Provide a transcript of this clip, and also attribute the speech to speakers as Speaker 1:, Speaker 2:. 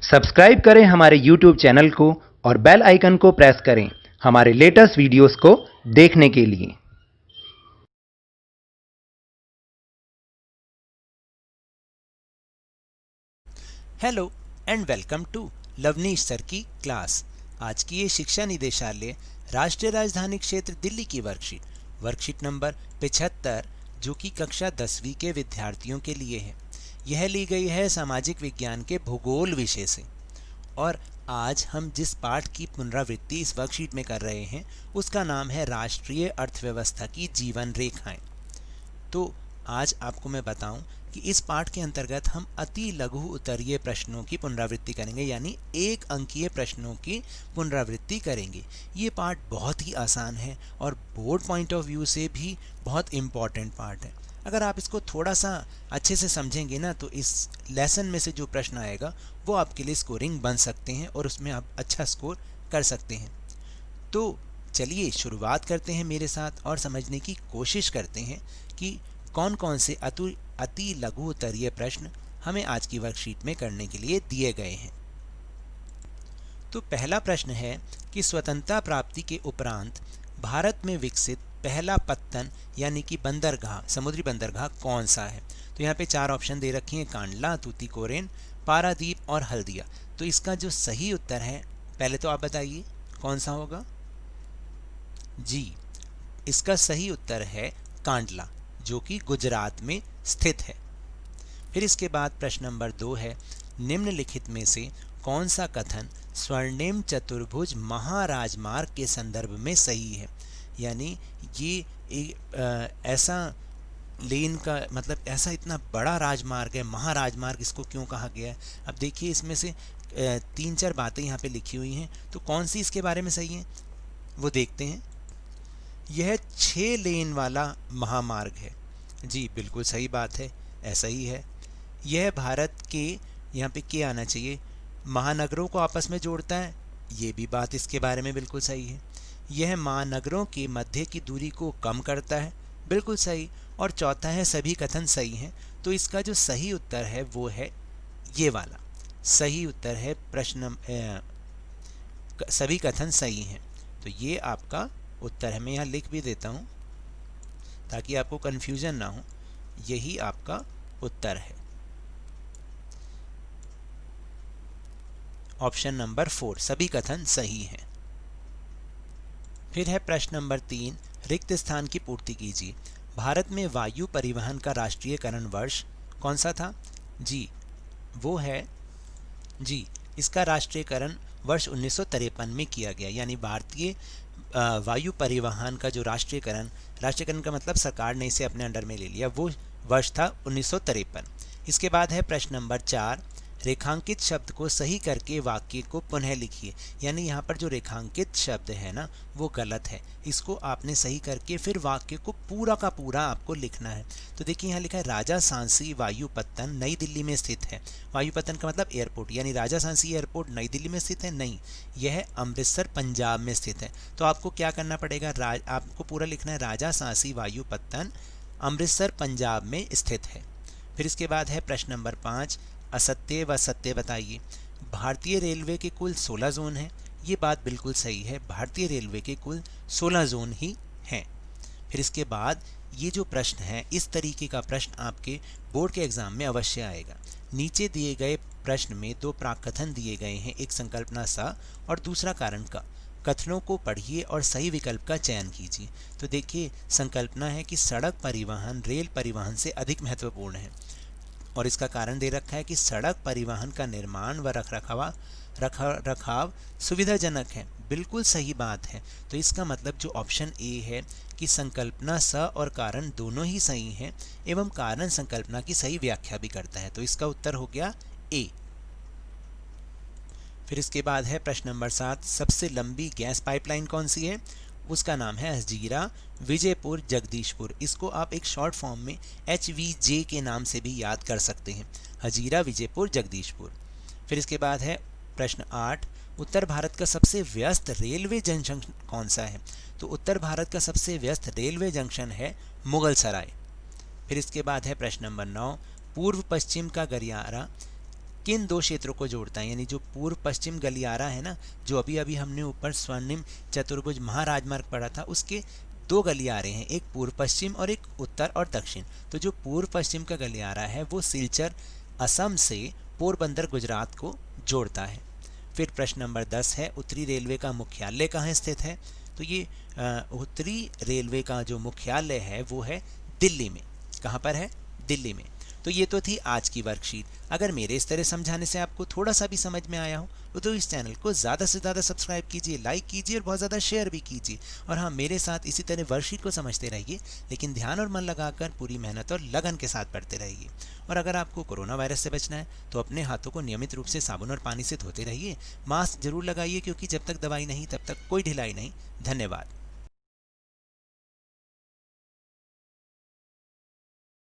Speaker 1: Subscribe करें हमारे YouTube channel को और बेल आइकन को प्रेस करें हमारे लेटेस्ट वीडियोस को देखने के लिए।
Speaker 2: Hello and welcome to Lavneesh sir की क्लास। आज की ये शिक्षा निदेशालय राष्ट्रीय राजधानी क्षेत्र दिल्ली की वर्कशीट नंबर 75 जो कि कक्षा 10वीं के विद्यार्थियों के लिए है। यह ली गई है सामाजिक विज्ञान के भूगोल विषय से और आज हम जिस पाठ की पुनरावृत्ति इस वर्कशीट में कर रहे हैं उसका नाम है राष्ट्रीय अर्थव्यवस्था की जीवन रेखाएं। तो आज आपको मैं बताऊं कि इस पाठ के अंतर्गत हम अति लघु उत्तरीय प्रश्नों की पुनरावृत्ति करेंगे, यानी एक अंकीय प्रश्नों की पुनरावृत्ति करेंगे। ये पाठ बहुत ही आसान है और बोर्ड पॉइंट ऑफ व्यू से भी बहुत इम्पॉर्टेंट पार्ट है। अगर आप इसको थोड़ा सा अच्छे से समझेंगे ना तो इस लेसन में से जो प्रश्न आएगा वो आपके लिए स्कोरिंग बन सकते हैं और उसमें आप अच्छा स्कोर कर सकते हैं। तो चलिए शुरुआत करते हैं मेरे साथ और समझने की कोशिश करते हैं कि कौन कौन से अति लघु उत्तरीय प्रश्न हमें आज की वर्कशीट में करने के लिए दिए गए हैं। तो पहला प्रश्न है कि स्वतंत्रता प्राप्ति के उपरांत भारत में विकसित पहला पत्तन यानी कि बंदरगाह, समुद्री बंदरगाह कौन सा है। तो यहाँ पे 4 ऑप्शन दे रखे हैं, कांडला, तूतीकोरिन, पारादीप और हल्दिया। तो इसका जो सही उत्तर है, पहले तो आप बताइए कौन सा होगा। जी, इसका सही उत्तर है कांडला, जो कि गुजरात में स्थित है। फिर इसके बाद प्रश्न नंबर 2 है, निम्नलिखित में से कौन सा कथन स्वर्णिम चतुर्भुज महाराजमार्ग के संदर्भ में सही है। यानी ये ऐसा लेन का मतलब ऐसा इतना बड़ा राजमार्ग है, महाराजमार्ग इसको क्यों कहा गया है। अब देखिए इसमें से 3-4 बातें यहाँ पे लिखी हुई हैं, तो कौन सी इसके बारे में सही है वो देखते हैं। यह 6 लेन वाला महामार्ग है। जी बिल्कुल सही बात है, ऐसा ही है। यह भारत के, यहाँ पे क्या आना चाहिए, महानगरों को आपस में जोड़ता है, ये भी बात इसके बारे में बिल्कुल सही है। यह महानगरों के मध्य की दूरी को कम करता है, बिल्कुल सही। और चौथा है सभी कथन सही हैं। तो इसका जो सही उत्तर है वो है ये वाला, सही उत्तर है प्रश्न सभी कथन सही हैं। तो ये आपका उत्तर है। मैं यहाँ लिख भी देता हूँ ताकि आपको कन्फ्यूजन ना हो, यही आपका उत्तर है, ऑप्शन नंबर 4, सभी कथन सही हैं। फिर है प्रश्न नंबर 3, रिक्त स्थान की पूर्ति कीजिए। भारत में वायु परिवहन का राष्ट्रीयकरण वर्ष कौन सा था। जी वो है, जी इसका राष्ट्रीयकरण वर्ष 1953 में किया गया। यानी भारतीय वायु परिवहन का जो राष्ट्रीयकरण का मतलब सरकार ने इसे अपने अंडर में ले लिया, वो वर्ष था 1953। इसके बाद है प्रश्न नंबर 4, रेखांकित शब्द को सही करके वाक्य को पुनः लिखिए। यानी यहाँ पर जो रेखांकित शब्द है ना वो गलत है, इसको आपने सही करके फिर वाक्य को पूरा का पूरा आपको लिखना है। तो देखिए यहाँ लिखा है राजा सांसी वायुपत्तन नई दिल्ली में स्थित है। वायुपत्तन का मतलब एयरपोर्ट, यानी राजा सांसी एयरपोर्ट नई दिल्ली में स्थित है, नहीं, यह अमृतसर पंजाब में स्थित है। तो आपको क्या करना पड़ेगा, आपको पूरा लिखना है राजा सांसी वायुपत्तन अमृतसर पंजाब में स्थित है। फिर इसके बाद है प्रश्न नंबर 5, असत्य व सत्य बताइए। भारतीय रेलवे के कुल 16 जोन हैं। ये बात बिल्कुल सही है, भारतीय रेलवे के कुल 16 जोन ही हैं। फिर इसके बाद ये जो प्रश्न है, इस तरीके का प्रश्न आपके बोर्ड के एग्जाम में अवश्य आएगा। नीचे दिए गए प्रश्न में 2 प्राकथन दिए गए हैं, एक संकल्पना सा और दूसरा कारण का। कथनों को पढ़िए और सही विकल्प का चयन कीजिए। तो देखिए संकल्पना है कि सड़क परिवहन रेल परिवहन से अधिक महत्वपूर्ण है और इसका कारण दे रखा है कि सड़क परिवहन का निर्माण व रखरखाव सुविधाजनक है। बिल्कुल सही बात है। तो इसका मतलब जो ऑप्शन ए है कि संकल्पना स और कारण दोनों ही सही हैं एवं कारण संकल्पना की सही व्याख्या भी करता है, तो इसका उत्तर हो गया ए। फिर इसके बाद है प्रश्न नंबर 7, सबसे लंबी गैस पाइपलाइन कौन सी है। उसका नाम है हजीरा विजयपुर जगदीशपुर। इसको आप एक शॉर्ट फॉर्म में HVJ के नाम से भी याद कर सकते हैं, हजीरा विजयपुर जगदीशपुर। फिर इसके बाद है प्रश्न 8, उत्तर भारत का सबसे व्यस्त रेलवे जंक्शन कौन सा है। तो उत्तर भारत का सबसे व्यस्त रेलवे जंक्शन है मुगल सराय। फिर इसके बाद है प्रश्न नंबर 9, पूर्व पश्चिम का गलियारा किन दो क्षेत्रों को जोड़ता है, यानी जो पूर्व पश्चिम गलियारा है ना, जो अभी अभी हमने ऊपर स्वर्णिम चतुर्भुज महाराजमार्ग पढ़ा था, उसके दो गलियारे हैं, एक पूर्व पश्चिम और एक उत्तर और दक्षिण। तो जो पूर्व पश्चिम का गलियारा है वो सिलचर असम से पोरबंदर गुजरात को जोड़ता है। फिर प्रश्न नंबर 10 है, उत्तरी रेलवे का मुख्यालय कहाँ स्थित है? तो ये उत्तरी रेलवे का जो मुख्यालय है वो है दिल्ली में। कहाँ पर है? दिल्ली में। तो ये तो थी आज की वर्कशीट। अगर मेरे इस तरह समझाने से आपको थोड़ा सा भी समझ में आया हो तो इस चैनल को ज़्यादा से ज़्यादा सब्सक्राइब कीजिए, लाइक कीजिए और बहुत ज़्यादा शेयर भी कीजिए। और हाँ, मेरे साथ इसी तरह वर्कशीट को समझते रहिए, लेकिन ध्यान और मन लगाकर पूरी मेहनत और लगन के साथ पढ़ते रहिए। और अगर आपको कोरोना वायरस से बचना है तो अपने हाथों को नियमित रूप से साबुन और पानी से धोते रहिए। मास्क जरूर लगाइए, क्योंकि जब तक दवाई नहीं तब तक कोई ढिलाई नहीं। धन्यवाद।